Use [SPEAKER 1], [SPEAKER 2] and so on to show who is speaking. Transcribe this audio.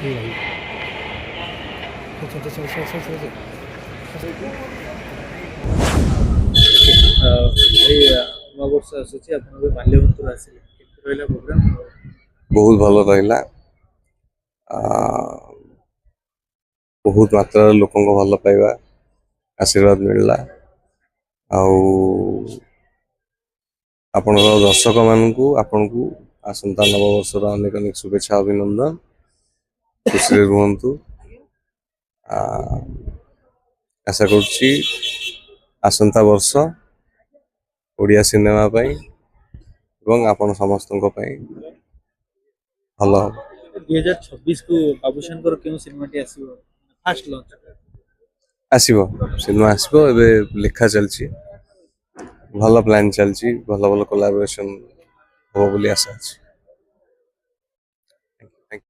[SPEAKER 1] ये भाई चल चल चल चल चल चल
[SPEAKER 2] भाई नववर्ष आସୁଛି ଆପଣ ବି ମାଲ୍ୟବନ୍ତରୁ ଆସିଲେ କେମିତି ରହିଲା ପ୍ରୋଗ୍ରାମ?
[SPEAKER 3] बहुत भल रहा बहुत मात्रा लोक भल पाइबा आशीर्वाद मिलला आपण दर्शक मानू आपण को आसंता नववर्षर अनेक अनेक शुभेच्छा अभिनंदन खुशी रुहतु आशा करुच्ची आसंता वर्ष ओडिया सिनेमा पाई एवं आपण समस्त भल
[SPEAKER 2] 2026 को बाबूशान क्यों सिनेमाटी आसीबो फास्ट लॉन्च
[SPEAKER 3] आसो सिनेमा आसो ए लेखा चलची भल प्लान चलची भल भल कोलाबोरेशन हो बोली आशा अच्छी।